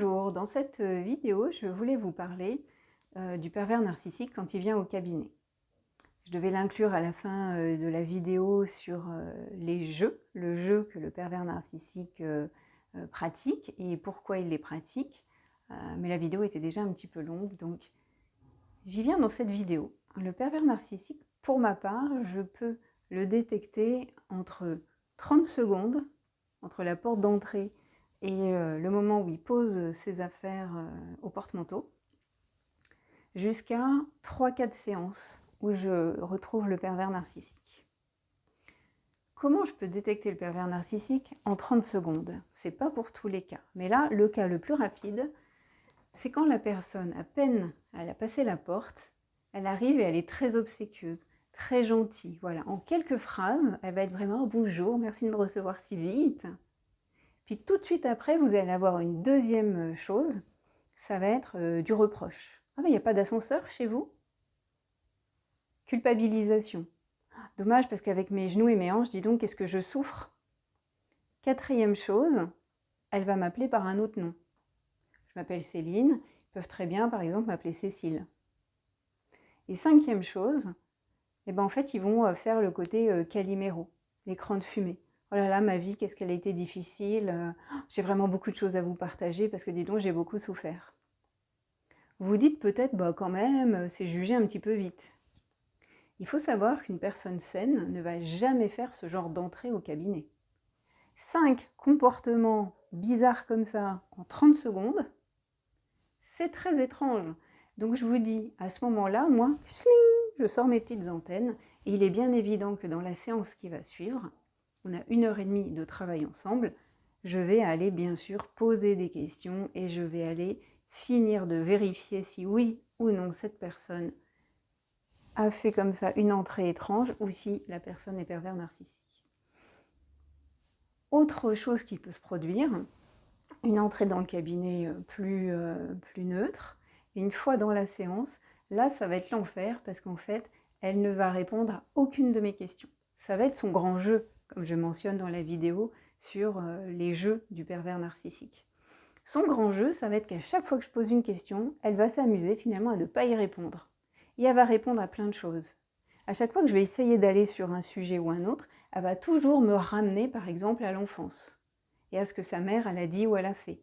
Bonjour, dans cette vidéo, je voulais vous parler du pervers narcissique quand il vient au cabinet. Je devais l'inclure à la fin de la vidéo sur les jeux, le jeu que le pervers narcissique pratique et pourquoi il les pratique. Mais la vidéo était déjà un petit peu longue, donc j'y viens dans cette vidéo. Le pervers narcissique, pour ma part, je peux le détecter entre 30 secondes, entre la porte d'entrée et le moment où il pose ses affaires au porte-manteau, jusqu'à 3-4 séances où je retrouve le pervers narcissique. Comment je peux détecter le pervers narcissique en 30 secondes? C'est pas pour tous les cas, mais là, le cas le plus rapide, c'est quand la personne, à peine elle a passé la porte, elle arrive et elle est très obséquieuse, très gentille. Voilà, en quelques phrases, elle va être vraiment « Bonjour, merci de me recevoir si vite ». Puis tout de suite après, vous allez avoir une deuxième chose, ça va être du reproche. « Ah mais il n'y a pas d'ascenseur chez vous ?» Culpabilisation. « Dommage parce qu'avec mes genoux et mes hanches, dis donc, qu'est-ce que je souffre ?» Quatrième chose, elle va m'appeler par un autre nom. Je m'appelle Céline, ils peuvent très bien, par exemple, m'appeler Cécile. Et cinquième chose, en fait, ils vont faire le côté Calimero, l'écran de fumée. Oh là là, ma vie, qu'est-ce qu'elle a été difficile. J'ai vraiment beaucoup de choses à vous partager parce que, dis donc, j'ai beaucoup souffert. Vous dites peut-être, quand même, c'est jugé un petit peu vite. Il faut savoir qu'une personne saine ne va jamais faire ce genre d'entrée au cabinet. 5 comportements bizarres comme ça en 30 secondes, c'est très étrange. Donc je vous dis, à ce moment-là, moi, je sors mes petites antennes et il est bien évident que dans la séance qui va suivre, on a 1h30 de travail ensemble, je vais aller bien sûr poser des questions et je vais aller finir de vérifier si oui ou non cette personne a fait comme ça une entrée étrange ou si la personne est pervers narcissique. Autre chose qui peut se produire, une entrée dans le cabinet plus neutre, et une fois dans la séance, là ça va être l'enfer parce qu'en fait, elle ne va répondre à aucune de mes questions. Ça va être son grand jeu, comme je mentionne dans la vidéo sur les jeux du pervers narcissique. Son grand jeu, ça va être qu'à chaque fois que je pose une question, elle va s'amuser finalement à ne pas y répondre. Et elle va répondre à plein de choses. À chaque fois que je vais essayer d'aller sur un sujet ou un autre, elle va toujours me ramener par exemple à l'enfance et à ce que sa mère elle a dit ou elle a fait.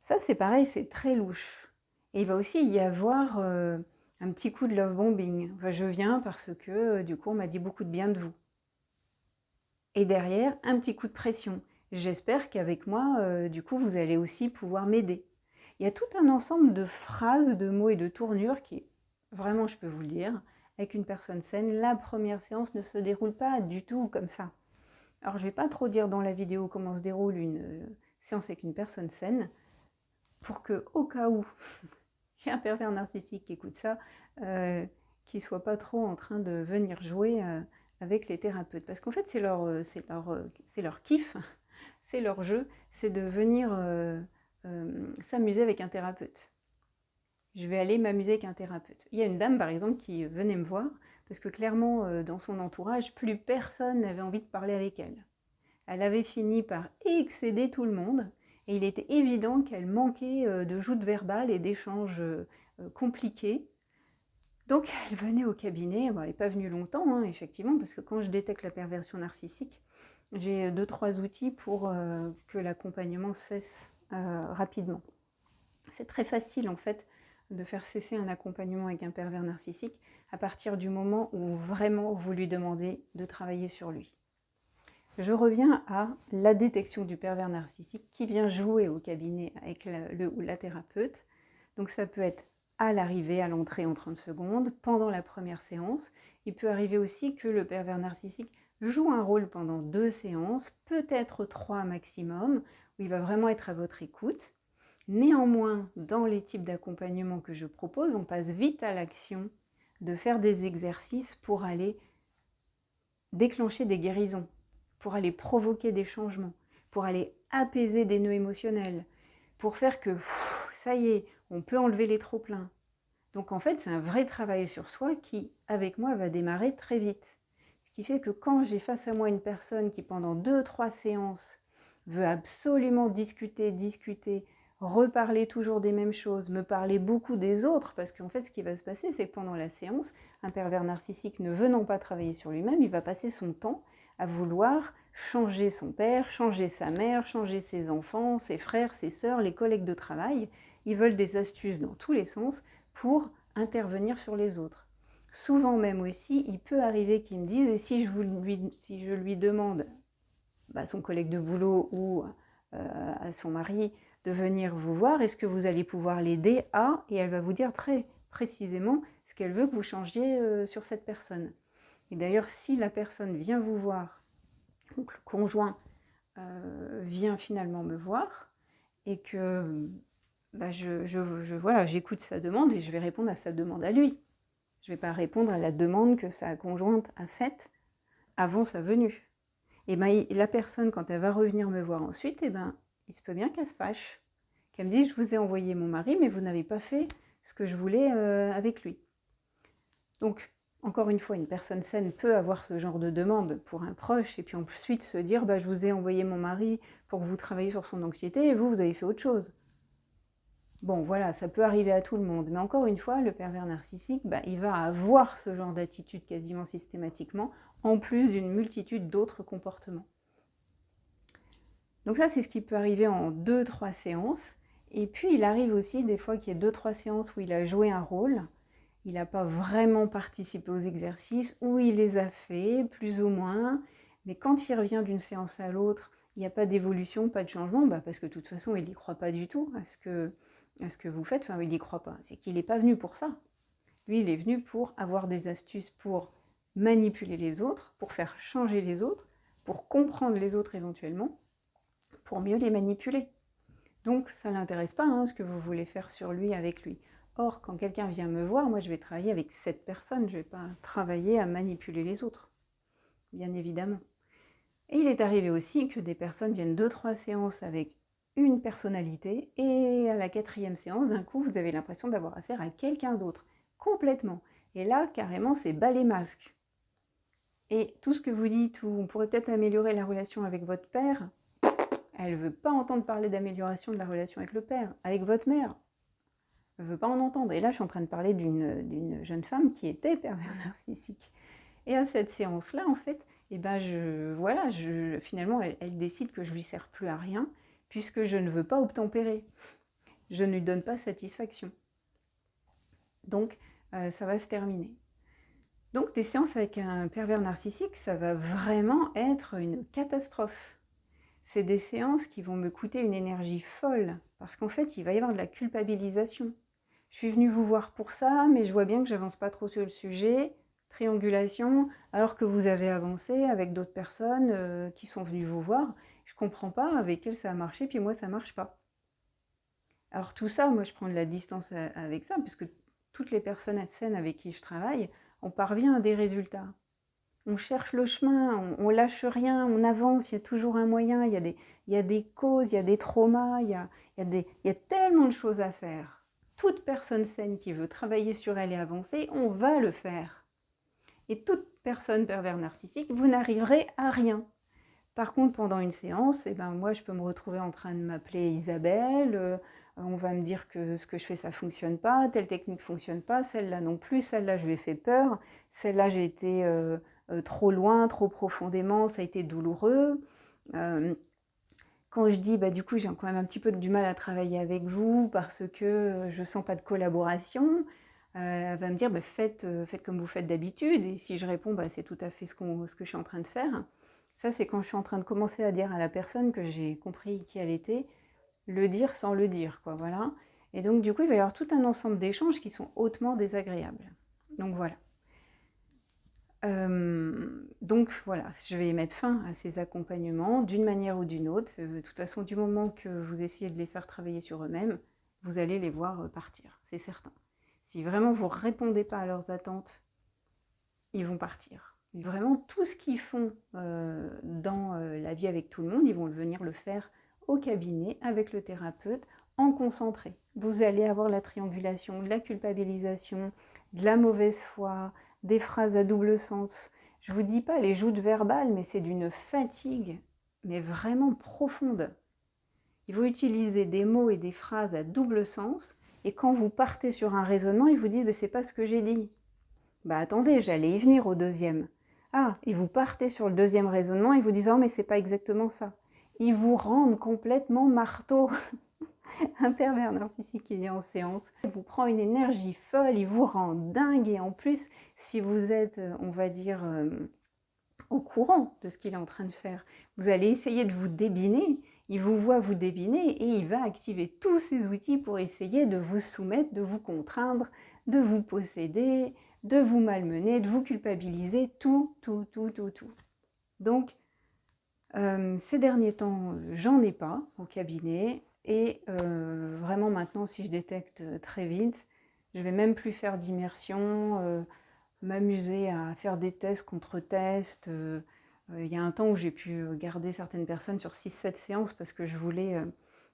Ça c'est pareil, c'est très louche. Et il va aussi y avoir un petit coup de love bombing. Enfin, je viens parce que du coup on m'a dit beaucoup de bien de vous. Et derrière, un petit coup de pression. J'espère qu'avec moi, du coup, vous allez aussi pouvoir m'aider. Il y a tout un ensemble de phrases, de mots et de tournures qui, vraiment, je peux vous le dire, avec une personne saine, la première séance ne se déroule pas du tout comme ça. Alors, je ne vais pas trop dire dans la vidéo comment se déroule une séance avec une personne saine, pour que, au cas où il y a un pervers narcissique qui écoute ça, qui ne soit pas trop en train de venir jouer avec les thérapeutes. Parce qu'en fait, c'est leur kiff, c'est leur jeu, c'est de venir s'amuser avec un thérapeute. Je vais aller m'amuser avec un thérapeute. Il y a une dame, par exemple, qui venait me voir, parce que clairement, dans son entourage, plus personne n'avait envie de parler avec elle. Elle avait fini par excéder tout le monde, et il était évident qu'elle manquait de joutes verbales et d'échanges compliqués. Donc elle venait au cabinet, elle n'est pas venue longtemps, effectivement, parce que quand je détecte la perversion narcissique, j'ai 2-3 outils pour que l'accompagnement cesse rapidement. C'est très facile en fait de faire cesser un accompagnement avec un pervers narcissique à partir du moment où vraiment vous lui demandez de travailler sur lui. Je reviens à la détection du pervers narcissique qui vient jouer au cabinet avec le ou la thérapeute. Donc ça peut être à l'arrivée, à l'entrée en 30 secondes, pendant la première séance. Il peut arriver aussi que le pervers narcissique joue un rôle pendant 2 séances, peut-être 3 maximum, où il va vraiment être à votre écoute. Néanmoins, dans les types d'accompagnement que je propose, on passe vite à l'action de faire des exercices pour aller déclencher des guérisons, pour aller provoquer des changements, pour aller apaiser des nœuds émotionnels, pour faire que, ça y est, on peut enlever les trop-pleins. Donc en fait, c'est un vrai travail sur soi qui, avec moi, va démarrer très vite. Ce qui fait que quand j'ai face à moi une personne qui, pendant 2-3 séances, veut absolument discuter, reparler toujours des mêmes choses, me parler beaucoup des autres, parce qu'en fait, ce qui va se passer, c'est que pendant la séance, un pervers narcissique ne venant pas travailler sur lui-même, il va passer son temps à vouloir changer son père, changer sa mère, changer ses enfants, ses frères, ses sœurs, les collègues de travail. Ils veulent des astuces dans tous les sens pour intervenir sur les autres. Souvent même aussi, il peut arriver qu'ils me disent, et si je lui demande à son collègue de boulot ou à son mari de venir vous voir, est-ce que vous allez pouvoir l'aider à, et elle va vous dire très précisément ce qu'elle veut que vous changiez sur cette personne. Et d'ailleurs, si la personne vient vous voir, donc le conjoint vient finalement me voir, et que voilà, j'écoute sa demande et je vais répondre à sa demande à lui. Je ne vais pas répondre à la demande que sa conjointe a faite avant sa venue. Et ben, la personne, quand elle va revenir me voir ensuite, et ben, il se peut bien qu'elle se fâche. Qu'elle me dise, je vous ai envoyé mon mari, mais vous n'avez pas fait ce que je voulais avec lui. Donc, encore une fois, une personne saine peut avoir ce genre de demande pour un proche, et puis ensuite se dire, je vous ai envoyé mon mari pour que vous travailliez sur son anxiété, et vous avez fait autre chose. Bon, voilà, ça peut arriver à tout le monde. Mais encore une fois, le pervers narcissique, il va avoir ce genre d'attitude quasiment systématiquement, en plus d'une multitude d'autres comportements. Donc ça, c'est ce qui peut arriver en 2-3 séances. Et puis, il arrive aussi des fois qu'il y ait 2-3 séances où il a joué un rôle, il n'a pas vraiment participé aux exercices, ou il les a fait, plus ou moins. Mais quand il revient d'une séance à l'autre, il n'y a pas d'évolution, pas de changement, parce que de toute façon, il n'y croit pas du tout à ce que vous faites. Enfin, il n'y croit pas. C'est qu'il n'est pas venu pour ça. Lui, il est venu pour avoir des astuces pour manipuler les autres, pour faire changer les autres, pour comprendre les autres éventuellement, pour mieux les manipuler. Donc, ça ne l'intéresse pas ce que vous voulez faire sur lui, avec lui. Or, quand quelqu'un vient me voir, moi, je vais travailler avec cette personne. Je ne vais pas travailler à manipuler les autres, bien évidemment. Et il est arrivé aussi que des personnes viennent 2-3 séances avec une personnalité, et à la 4e séance, d'un coup, vous avez l'impression d'avoir affaire à quelqu'un d'autre, complètement. Et là, carrément, c'est bas les masques. Et tout ce que vous dites, on pourrait peut-être améliorer la relation avec votre père, elle ne veut pas entendre parler d'amélioration de la relation avec le père, avec votre mère. Elle ne veut pas en entendre. Et là, je suis en train de parler d'une jeune femme qui était pervers narcissique. Et à cette séance-là, en fait, finalement, elle décide que je ne lui sers plus à rien, puisque je ne veux pas obtempérer. Je ne lui donne pas satisfaction. Donc, ça va se terminer. Donc, des séances avec un pervers narcissique, ça va vraiment être une catastrophe. C'est des séances qui vont me coûter une énergie folle, parce qu'en fait, il va y avoir de la culpabilisation. Je suis venue vous voir pour ça, mais je vois bien que j'avance pas trop sur le sujet. Triangulation, alors que vous avez avancé avec d'autres personnes qui sont venues vous voir. Je comprends pas, avec elles ça a marché, puis moi ça marche pas. Alors tout ça, moi je prends de la distance avec ça, puisque toutes les personnes saines avec qui je travaille, on parvient à des résultats. On cherche le chemin, on lâche rien, on avance, il y a toujours un moyen, il y a des causes, il y a des traumas, il y a tellement de choses à faire. Toute personne saine qui veut travailler sur elle et avancer, on va le faire. Et toute personne pervers narcissique, vous n'arriverez à rien. Par contre, pendant une séance, moi, je peux me retrouver en train de m'appeler Isabelle, on va me dire que ce que je fais, ça ne fonctionne pas, telle technique ne fonctionne pas, celle-là non plus, celle-là, je lui ai fait peur, celle-là, j'ai été trop loin, trop profondément, ça a été douloureux. Quand je dis, du coup, j'ai quand même un petit peu du mal à travailler avec vous parce que je ne sens pas de collaboration, elle va me dire, faites comme vous faites d'habitude. Et si je réponds, c'est tout à fait ce que je suis en train de faire. Ça, c'est quand je suis en train de commencer à dire à la personne que j'ai compris qui elle était, le dire sans le dire, quoi, voilà. Et donc, du coup, il va y avoir tout un ensemble d'échanges qui sont hautement désagréables. Donc, voilà. Donc voilà, je vais mettre fin à ces accompagnements d'une manière ou d'une autre. De toute façon, du moment que vous essayez de les faire travailler sur eux-mêmes, vous allez les voir partir, c'est certain. Si vraiment vous ne répondez pas à leurs attentes, ils vont partir. Et vraiment, tout ce qu'ils font dans la vie avec tout le monde, ils vont venir le faire au cabinet avec le thérapeute en concentré. Vous allez avoir la triangulation, de la culpabilisation, de la mauvaise foi, des phrases à double sens. Je ne vous dis pas les joutes verbales, mais c'est d'une fatigue, mais vraiment profonde. Il va utiliser des mots et des phrases à double sens, et quand vous partez sur un raisonnement, il vous dit « c'est pas ce que j'ai dit ». Bah attendez, j'allais y venir au deuxième. Ah, et vous partez sur le deuxième raisonnement, et vous disent « oh mais c'est pas exactement ça ». Ils vous rendent complètement marteau. Un pervers narcissique qui vient en séance, il vous prend une énergie folle, il vous rend dingue, et en plus, si vous êtes, on va dire, au courant de ce qu'il est en train de faire, vous allez essayer de vous débiner, il vous voit vous débiner et il va activer tous ses outils pour essayer de vous soumettre, de vous contraindre, de vous posséder, de vous malmener, de vous culpabiliser, tout. Donc, ces derniers temps, j'en ai pas au cabinet, et vraiment maintenant, si je détecte très vite, je vais même plus faire d'immersion, m'amuser à faire des tests contre tests. Il y a un temps où j'ai pu garder certaines personnes sur 6-7 séances parce que je voulais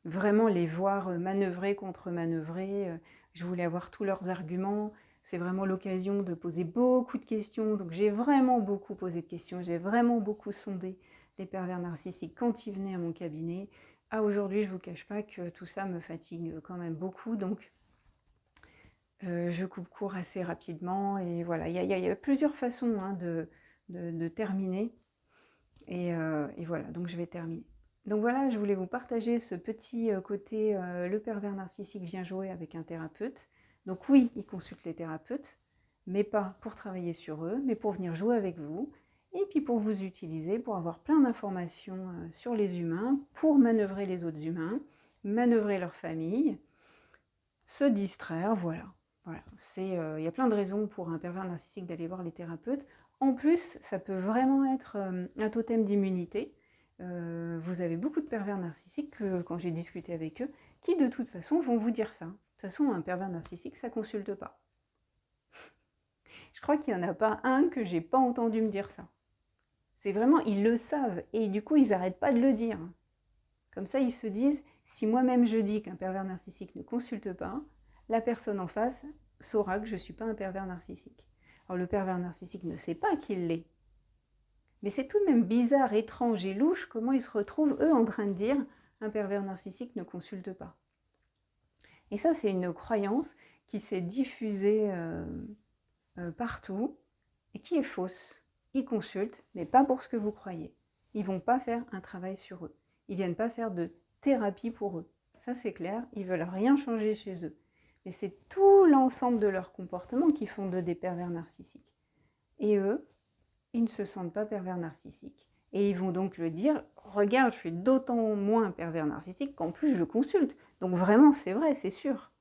vraiment les voir manœuvrer contre manœuvrer. Je voulais avoir tous leurs arguments. C'est vraiment l'occasion de poser beaucoup de questions. Donc j'ai vraiment beaucoup posé de questions. J'ai vraiment beaucoup sondé les pervers narcissiques quand ils venaient à mon cabinet. À aujourd'hui, je ne vous cache pas que tout ça me fatigue quand même beaucoup. Donc je coupe court assez rapidement, et voilà, il y a plusieurs façons hein, de terminer, et voilà, donc je vais terminer. Donc voilà, je voulais vous partager ce petit côté, le pervers narcissique vient jouer avec un thérapeute. Donc oui, il consulte les thérapeutes, mais pas pour travailler sur eux, mais pour venir jouer avec vous, et puis pour vous utiliser, pour avoir plein d'informations sur les humains, pour manœuvrer les autres humains, manœuvrer leur famille, se distraire, voilà. Voilà, il y a plein de raisons pour un pervers narcissique d'aller voir les thérapeutes. En plus, ça peut vraiment être un totem d'immunité. Vous avez beaucoup de pervers narcissiques, quand j'ai discuté avec eux, qui de toute façon vont vous dire ça. De toute façon, un pervers narcissique, ça ne consulte pas. Je crois qu'il n'y en a pas un que j'ai pas entendu me dire ça. C'est vraiment, ils le savent, et du coup, ils n'arrêtent pas de le dire. Comme ça, ils se disent, si moi-même je dis qu'un pervers narcissique ne consulte pas, la personne en face saura que je ne suis pas un pervers narcissique. Alors le pervers narcissique ne sait pas qu'il l'est. Mais c'est tout de même bizarre, étrange et louche comment ils se retrouvent, eux, en train de dire un pervers narcissique ne consulte pas. Et ça, c'est une croyance qui s'est diffusée partout et qui est fausse. Ils consultent, mais pas pour ce que vous croyez. Ils ne vont pas faire un travail sur eux. Ils ne viennent pas faire de thérapie pour eux. Ça, c'est clair, ils ne veulent rien changer chez eux. Mais c'est tout l'ensemble de leur comportement qui font d'eux des pervers narcissiques. Et eux, ils ne se sentent pas pervers narcissiques. Et ils vont donc le dire, regarde, je suis d'autant moins pervers narcissique qu'en plus je consulte. Donc vraiment, c'est vrai, c'est sûr.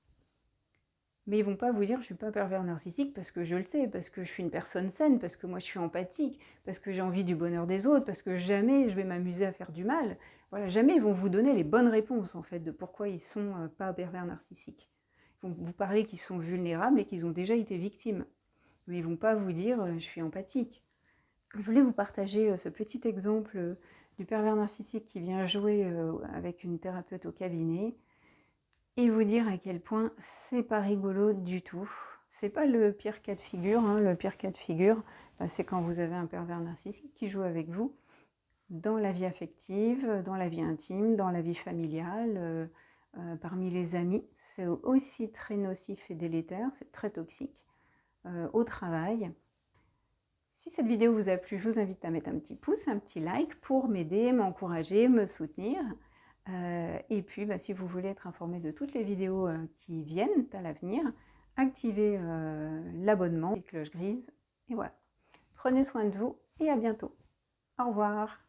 Mais ils ne vont pas vous dire, je ne suis pas pervers narcissique parce que je le sais, parce que je suis une personne saine, parce que moi je suis empathique, parce que j'ai envie du bonheur des autres, parce que jamais je vais m'amuser à faire du mal. Voilà, jamais ils vont vous donner les bonnes réponses en fait de pourquoi ils ne sont pas pervers narcissiques. Ils vont vous parler qu'ils sont vulnérables et qu'ils ont déjà été victimes. Mais ils ne vont pas vous dire, je suis empathique. Je voulais vous partager ce petit exemple du pervers narcissique qui vient jouer avec une thérapeute au cabinet et vous dire à quel point c'est pas rigolo du tout. C'est pas le pire cas de figure, hein. Le pire cas de figure, c'est quand vous avez un pervers narcissique qui joue avec vous dans la vie affective, dans la vie intime, dans la vie familiale, parmi les amis. C'est aussi très nocif et délétère, c'est très toxique, au travail. Si cette vidéo vous a plu, je vous invite à mettre un petit pouce, un petit like pour m'aider, m'encourager, me soutenir. Et puis, si vous voulez être informé de toutes les vidéos qui viennent à l'avenir, activez l'abonnement, la cloche grise. Et voilà. Prenez soin de vous et à bientôt. Au revoir.